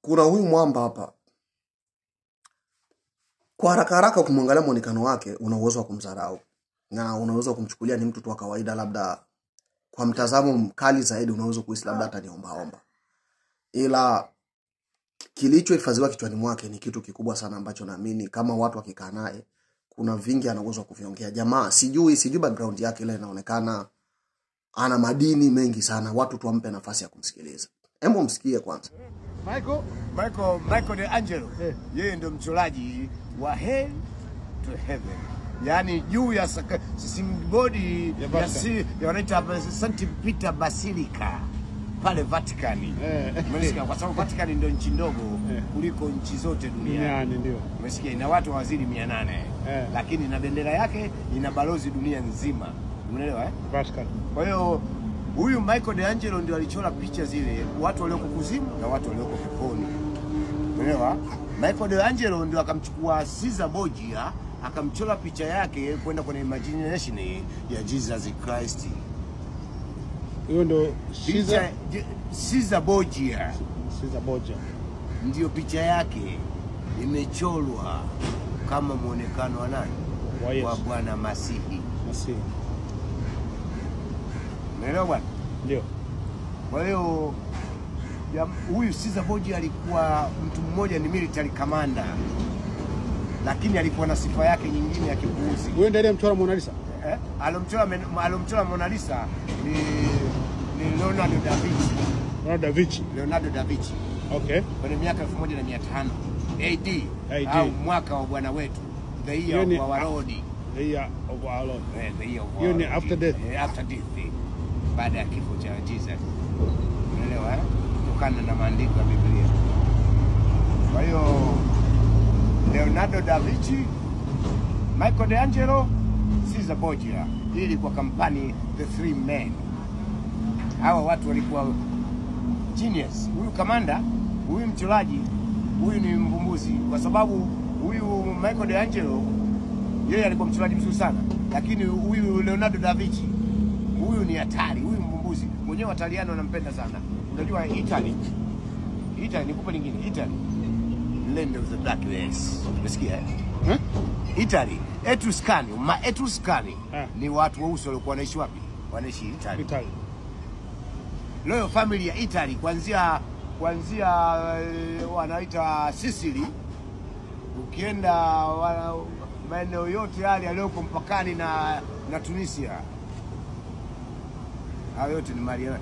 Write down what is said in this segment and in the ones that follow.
kuna huyu mwamba hapa. Kwa haraka haraka ukimwangalia muonekano wake una uwezo wa kumdharau. Na unaweza kumchukulia ni mtu tu wa kawaida, labda kwa mtazamo mkali zaidi unaweza kuhisi labda hata ni omba. Ila kilichohifadhiwa kichwani mwake ni kitu kikubwa sana ambacho naamini kama watu wakikaa naye kuna vingi anaweza kuviongea. Jamaa sijui background yake, ile inaonekana ana madini mengi sana. Watu tuampe nafasi ya kumsikiliza. Hebu msikie kwanza. Michael De Angelo. Yeye ndio mchoraji wa Hell to Heaven. Yani juu ya simbodi ya wanaita St. Peter Basilica pale Vatican. Umesikia, kwa sababu Vatican ndio nchi ndogo kuliko nchi zote duniani. Ndio. Umesikia, ina watu wazidi 800. Lakini na bendera yake ina balozi dunia nzima. Umeelewa Vatican. Kwa hiyo huyu Michael De Angelo ndio alichora picha zile watu walioko kuzimu na watu walioko peponi. Umeelewa? Michael De Angelo ndio akamchukua Caesar Borgia akamchora picha yake kwenda kwenye imagination ya Jesus Christ. Huyo ndio Caesar Borgia. Caesar Borgia. Ndio picha yake imechorwa kama muonekano wa nani? Wa Bwana Masihi. Umeelewa bwana? Ndio. Kwa hiyo huyu Caesar Borgia alikuwa mtu mmoja, ni military commander, lakini alikuwa na sifa yake nyingine ya kipuuzi. Huyo ndiye aliyemchora Mona Lisa? Alomchora Mona Lisa ni Leonardo da Vinci. Okay. Kwenye miaka 1500 AD. Au mwaka wa Bwana wetu. The year of our Lord. The year of our Lord. The year of our Lord. After death. After death. Baada ya kifo cha Jesus. Unaelewa kutokana na maandiko ya Biblia. Kwa hiyo Leonardo da Vinci, Michael De Angelo, Caesar Borgia. Hii ilikuwa kampani The Three Men. Hawa watu walikuwa genius. Huyu kamanda, huyu mchoraji, huyu ni mvumbuzi, kwa sababu huyu Michael De Angelo yeye alikuwa mchoraji mzuri sana, lakini huyu Leonardo da Vinci huyu ni hatari, huyu mvumbuzi. Mwenyewe Wataliano wanampenda sana. Unajua Italy nikupa nyingine. Italy, land of the black race. Umesikia? Italy, Etruscani ni watu weusi walikuwa wanaishi wapi? Wanaishi Italy. Royal family ya Italy kuanzia wanaita Sicily, ukienda maeneo yote yale yaliyoko mpakani na Tunisia, hayo yote ni mali ya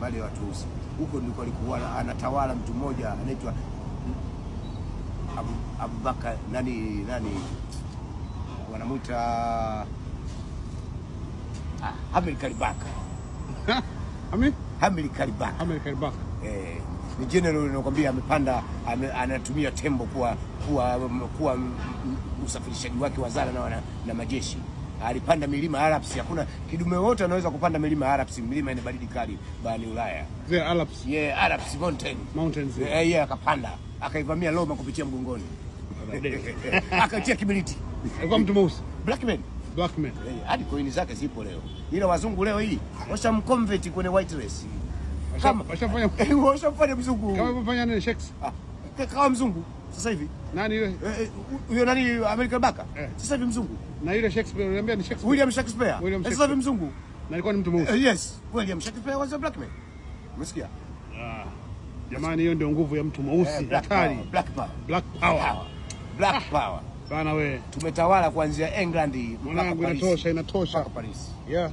watu weusi. Huko ndiko alikuwa anatawala mtu mmoja anaitwa Abubakar nani wanamuita Hamil Kalibaka. Hamil Kalibaka. Ni general ninakwambia, amepanda anatumia tembo kuwa usafirishaji wake wa zana na majeshi. Alipanda milima Alps. Hakuna kidume wote anaweza kupanda milima Alps. Milima ina baridi kali barani Ulaya. The Alps. Yeah, Alps mountains. Yeah, akapanda, akaivamia Roma kupitia mgongoni. Akatia kibiriti. Alikuwa mtu mweusi. Black man. Hadi coin zake zipo leo. Ila wazungu leo hii washamconvert kwenye white race. Kama washafanya mzungu. Kama wafanya nini Shakespeare? Kama mzungu sasa hivi. Nani yule? Huyo nani American Baka? Sasa hivi mzungu. Na yule Shakespeare unaniambia ni Shakespeare? William Shakespeare. Sasa hivi mzungu. Na alikuwa ni mtu mweusi. Yes, William Shakespeare was a black man. Umesikia? Jamani, hiyo ndio nguvu ya mtu mweusi. Hatari. Black power. Bana wewe. Tumetawala kuanzia England mpaka Paris. Inatosha. Paris. Yeah.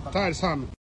Hatari sana.